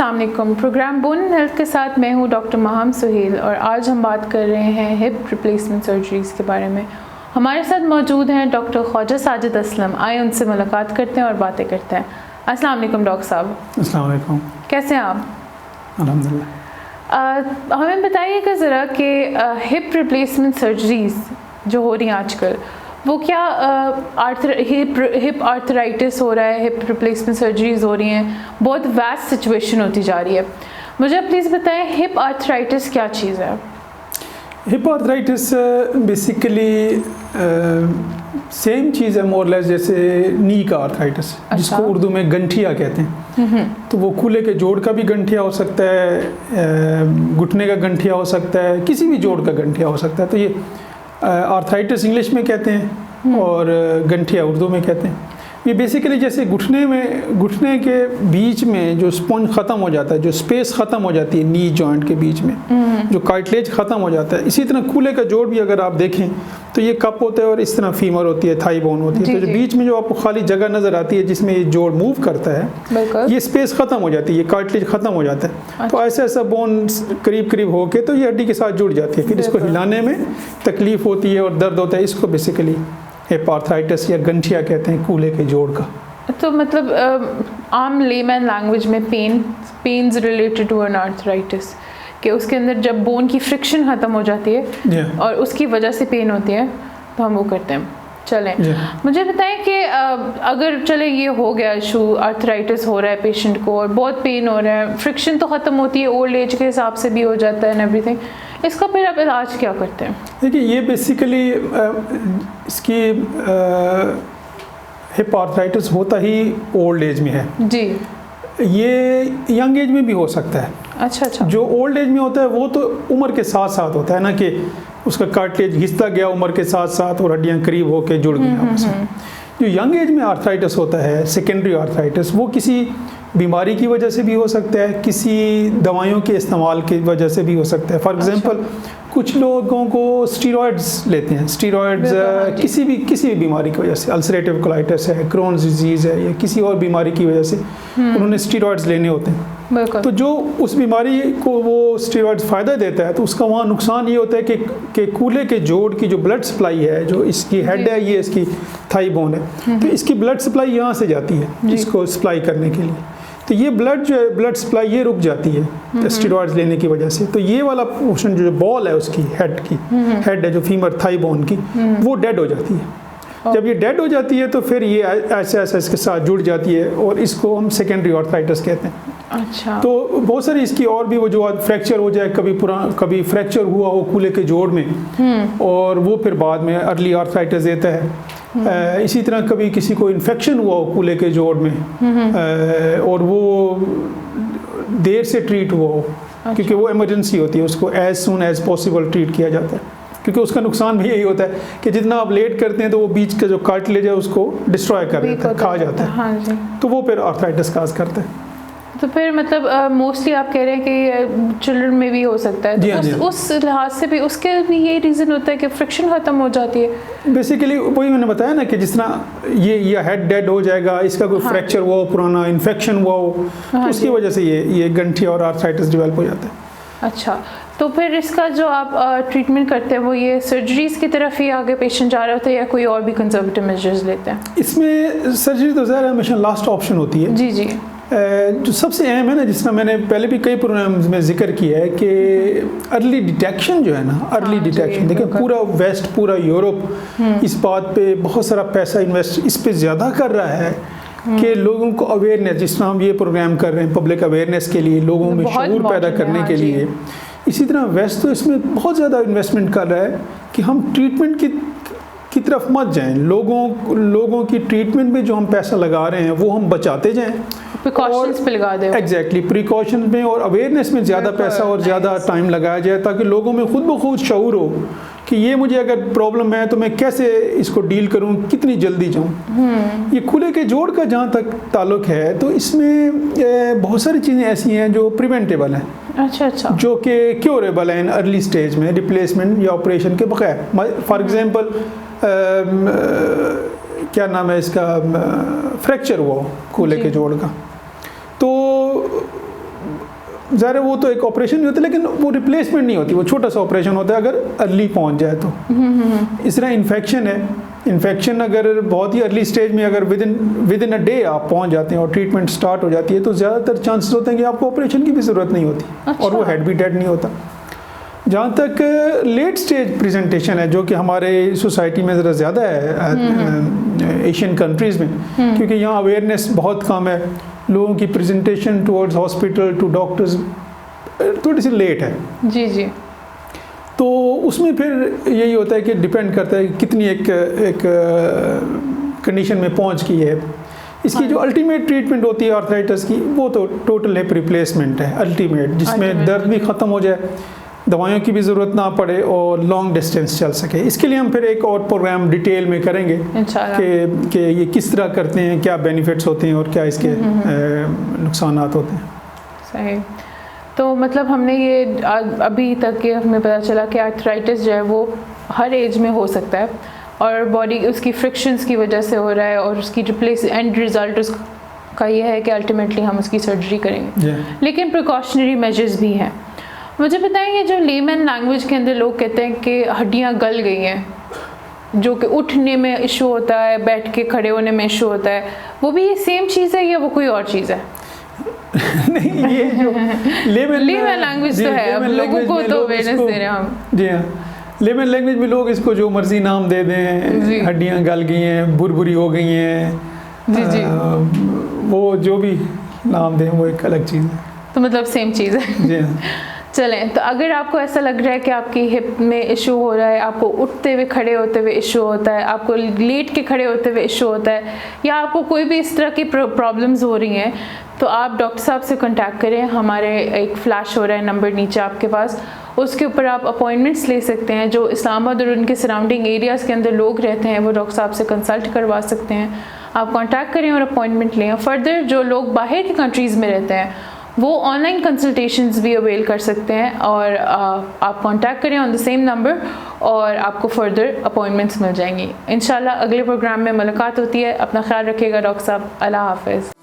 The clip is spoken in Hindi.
अस्सलाम वालेकुम। प्रोग्राम बोन एंड हेल्थ के साथ मैं हूँ डॉक्टर महम सुहेल और आज हम बात कर रहे हैं हिप रिप्लेसमेंट सर्जरीज़ के बारे में। हमारे साथ मौजूद हैं डॉक्टर ख्वाजा साजिद असलम। आए उनसे मुलाकात करते हैं और बातें करते हैं। अस्सलाम वालेकुम डॉक्टर साहब। अस्सलाम वालेकुम। कैसे हैं आप? अल्हम्दुलिल्लाह। हमें बताइएगा ज़रा कि हिप रिप्लेसमेंट सर्जरीज़ जो हो रही हैं आजकल वो क्या हिप आर्थराइटिस हो रहा है, हिप रिप्लेसमेंट सर्जरीज हो रही हैं, बहुत वास्ट सिचुएशन होती जा रही है। मुझे प्लीज़ बताएं हिप आर्थराइटिस क्या चीज़ है? हिप आर्थराइटिस बेसिकली सेम चीज़ है मोर लेस जैसे नी का आर्थराइटिस, जिसको उर्दू में गंठिया कहते हैं। तो वो कूल्हे के जोड़ का भी गंठिया हो सकता है, घुटने का गंठिया हो सकता है, किसी भी जोड़ का गंठिया हो सकता है। तो ये आर्थराइटिस इंग्लिश में कहते हैं और गंठिया उर्दू में कहते हैं। ये बेसिकली जैसे घुटने के बीच में जो स्पॉन्ज ख़त्म हो जाता है, जो स्पेस ख़त्म हो जाती है नी जॉइंट के बीच में, जो कार्टिलेज ख़त्म हो जाता है, इसी तरह कूल्हे का जोड़ भी अगर आप देखें तो ये कप होता है और इस तरह फीमर होती है, थाई बोन होती है। तो जो बीच में जो आपको खाली जगह नज़र आती है जिसमें ये जोड़ मूव करता है, ये स्पेस ख़त्म हो जाती है, ये कार्टिलेज ख़त्म हो जाता है। तो ऐसा बोन करीब करीब होके तो ये हड्डी के साथ जुड़ जाती है। फिर इसको हिलाने में तकलीफ़ होती है और दर्द होता है। इसको बेसिकली हिप आर्थराइटिस या गंठिया कहते हैं, कूल्हे के जोड़ का। तो मतलब आम लेमैन लैंग्वेज में pains related to an arthritis कि उसके अंदर जब बोन की फ्रिक्शन ख़त्म हो जाती है और उसकी वजह से पेन होती है तो हम वो करते हैं। चलें, मुझे बताएं कि अगर चले ये हो गया इशू, आर्थराइटिस हो रहा है पेशेंट को और बहुत पेन हो रहा है, फ्रिक्शन तो ख़त्म होती है, ओल्ड एज के हिसाब से भी हो जाता है एंड एवरीथिंग, इसका फिर आप इलाज क्या करते हैं? देखिए ये बेसिकली इसकी हिप आर्थराइटिस होता ही ओल्ड एज में है जी। ये यंग एज में भी हो सकता है। अच्छा। जो ओल्ड एज में होता है वो तो उम्र के साथ साथ होता है ना, कि उसका कार्टिलेज घिसता गया उम्र के साथ साथ और हड्डियाँ करीब होकर जुड़ गई आपस में। जो यंग एज में आर्थराइटिस होता है, सेकेंडरी आर्थराइटिस, वो किसी बीमारी की वजह से भी हो सकता है, किसी दवाइयों के इस्तेमाल की वजह से भी हो सकता है। फॉर एग्जांपल कुछ लोगों को स्टीरॉयड्स लेते हैं, स्टीरॉयड्स किसी भी बीमारी की वजह से, अल्सरेटिव कोलाइटिस है, क्रोन्स डिजीज़ है या किसी और बीमारी की वजह से उन्होंने स्टीरॉयड्स लेने होते हैं। तो जो उस बीमारी को वो स्टीरॉयड्स फ़ायदा देता है तो उसका वहाँ नुकसान ये होता है कि कूल्हे के जोड़ की जो ब्लड सप्लाई है, जो इसकी हेड है, ये इसकी थाई बोन है, तो इसकी ब्लड सप्लाई यहाँ से जाती है इसको सप्लाई करने के लिए। तो ये ब्लड सप्लाई ये रुक जाती है स्टीरॉयड्स लेने की वजह से। तो ये वाला पोर्शन जो बॉल है उसकी हेड है जो फीमर थाई बोन की, वो डेड हो जाती है। जब ये डेड हो जाती है तो फिर ये ऐसे इसके साथ जुड़ जाती है और इसको हम सेकेंडरी आर्थराइटिस कहते हैं। अच्छा। तो बहुत सारी इसकी और भी वजूहत, फ्रैक्चर हो जाए, कभी फ्रैक्चर हुआ हो कूल्हे के जोड़ में और वो फिर बाद में अर्ली आर्थराइटिस देता है। इसी तरह कभी किसी को इन्फेक्शन हुआ हो कूल्हे के जोड़ में और वो देर से ट्रीट हुआ हो, क्योंकि वो इमरजेंसी होती है, उसको as soon as possible treat किया जाता है, क्योंकि उसका नुकसान भी यही होता है कि जितना आप लेट करते हैं तो वो बीच का जो कार्टिलेज है उसको डिस्ट्रॉय कर देता है, खा जाता है। हाँ जी। तो वो फिर आर्थराइटिस काज करता है। तो फिर मतलब मोस्टली आप कह रहे हैं कि चिल्ड्रन में भी हो सकता है, तो उस लिहाज से भी उसके भी यही रीज़न होता है कि फ्रिक्शन ख़त्म हो जाती है। बेसिकली वही मैंने बताया ना कि जिस तरह ये हेड डेड हो जाएगा, इसका कोई फ्रैक्चर हुआ हो, पुराना इन्फेक्शन हुआ हो, तो उसकी वजह से ये गंठिया और आर्थराइटिस डेवलप हो जाता है। अच्छा, तो फिर इसका जो आप ट्रीटमेंट करते हैं वो ये सर्जरीज़ की तरफ ही आगे पेशेंट जा रहा होता है या कोई और भी कंजर्वेटिव मेजर्स लेते हैं? इसमें सर्जरी तो ज़्यादा हमेशा लास्ट ऑप्शन होती है। जी। जो सबसे अहम है ना, जिस तरह मैंने पहले भी कई प्रोग्राम्स में जिक्र किया है कि अर्ली डिटेक्शन जो है ना, अर्ली डिटेक्शन, देखिए पूरा वेस्ट, पूरा यूरोप इस बात पे बहुत सारा पैसा इन्वेस्ट इस पे ज़्यादा कर रहा है कि लोगों को अवेयरनेस, जिस तरह हम ये प्रोग्राम कर रहे हैं पब्लिक अवेयरनेस के लिए, लोगों में शऊर पैदा करने के लिए, इसी तरह वेस्ट तो इसमें बहुत ज़्यादा इन्वेस्टमेंट कर रहा है कि हम ट्रीटमेंट की तरफ मत जाएं। लोगों की ट्रीटमेंट में जो हम पैसा लगा रहे हैं वो हम बचाते जाएं, प्रिकॉशंस पे लगा दें। एग्जैक्टली, प्रिकॉशन में और अवेयरनेस में ज़्यादा पैसा और ज़्यादा टाइम लगाया जाए ताकि लोगों में खुद ब खुद शऊर हो कि ये मुझे अगर प्रॉब्लम है तो मैं कैसे इसको डील करूं, कितनी जल्दी जाऊं। ये कूल्हे के जोड़ का जहाँ तक ताल्लुक है तो इसमें बहुत सारी चीज़ें ऐसी हैं जो प्रिवेंटेबल हैं। अच्छा। जो कि क्योरेबल हैं अर्ली स्टेज में, रिप्लेसमेंट या ऑपरेशन के बगैर। फॉर एग्जांपल क्या नाम है इसका, फ्रैक्चर हुआ कूल्हे के जोड़ का, तो ज़ाहिर है वो तो एक ऑपरेशन नहीं होता, लेकिन वो रिप्लेसमेंट नहीं होती, वो छोटा सा ऑपरेशन होता है अगर अर्ली पहुंच जाए तो। इस तरह इन्फेक्शन है, इन्फेक्शन अगर बहुत ही अर्ली स्टेज में अगर विद इन अ डे आप पहुंच जाते हैं और ट्रीटमेंट स्टार्ट हो जाती है तो ज़्यादातर चांसेस होते हैं कि आपको ऑपरेशन की भी ज़रूरत नहीं होती। अच्छा। और वो हेड भी डेड नहीं होता। जहाँ तक लेट स्टेज प्रेजेंटेशन है, जो कि हमारे सोसाइटी में ज़रा ज़्यादा है एशियन कंट्रीज़ में, क्योंकि यहाँ अवेयरनेस बहुत कम है, लोगों की presentation towards hospital to doctors थोड़ी सी लेट है। जी जी। तो उसमें फिर यही होता है कि डिपेंड करता है कि कितनी एक कंडीशन में पहुंच गई है। इसकी जो अल्टीमेट ट्रीटमेंट होती है आर्थराइटिस की, वो तो टोटल हिप रिप्लेसमेंट है अल्टीमेट, जिसमें दर्द भी ख़त्म हो जाए, दवाइयों की भी ज़रूरत ना पड़े और लॉन्ग डिस्टेंस चल सके। इसके लिए हम फिर एक और प्रोग्राम डिटेल में करेंगे कि ये किस तरह करते हैं, क्या बेनिफिट्स होते हैं और क्या इसके नुकसानात होते हैं। सही। तो मतलब हमने ये अभी तक ये हमें पता चला कि आर्थराइटिस जो है वो हर एज में हो सकता है और बॉडी उसकी फ्रिक्शंस की वजह से हो रहा है, और उसकी एंड रिज़ल्ट उसका ये है कि अल्टीमेटली हम उसकी सर्जरी करेंगे। लेकिन प्रिकॉशनरी मेजर्स भी हैं। मुझे बताएंगे, जो लेमन लैंग्वेज के अंदर लोग कहते हैं कि हड्डियां गल गई हैं, जो कि उठने में इशू होता है, बैठ के खड़े होने में इशू होता है, वो भी ये सेम चीज़ है या वो कोई और चीज़ है? नहीं, ये जो लेमन लैंग्वेज तो है, अब लोगों को तो अवेयरनेस दे रहे हैं हम। जी हाँ, लेमन लैंग्वेज में लोग इसको जो मर्जी नाम दे दें, हड्डियां गल गई हैं, बुरबुरी हो गई हैं, जी जी, वो जो भी नाम दें वो एक अलग चीज़ है। तो मतलब सेम चीज़ है। जी हाँ। चलें, तो अगर आपको ऐसा लग रहा है कि आपकी हिप में इशू हो रहा है, आपको उठते हुए खड़े होते हुए इशू होता है, आपको लेट के खड़े होते हुए इशू होता है, या आपको कोई भी इस तरह की प्रॉब्लम्स हो रही हैं, तो आप डॉक्टर साहब से कांटेक्ट करें। हमारे एक फ्लैश हो रहा है नंबर नीचे आपके पास, उसके ऊपर आप अपॉइंटमेंट्स ले सकते हैं। जो इस्लामाबाद और उनके सराउंडिंग एरियाज़ के अंदर लोग रहते हैं वो डॉक्टर साहब से कंसल्ट करवा सकते हैं। आप कांटेक्ट करें और अपॉइंटमेंट लें। फर्दर जो लोग बाहर की कंट्रीज़ में रहते हैं वो ऑनलाइन कंसल्टेशंस भी अवेल कर सकते हैं, और आप कांटेक्ट करें ऑन द सेम नंबर और आपको फर्दर अपॉइंटमेंट्स मिल जाएंगी। इंशाल्लाह अगले प्रोग्राम में मुलाकात होती है। अपना ख्याल रखिएगा डॉक्टर साहब। अल्लाह हाफ़िज़।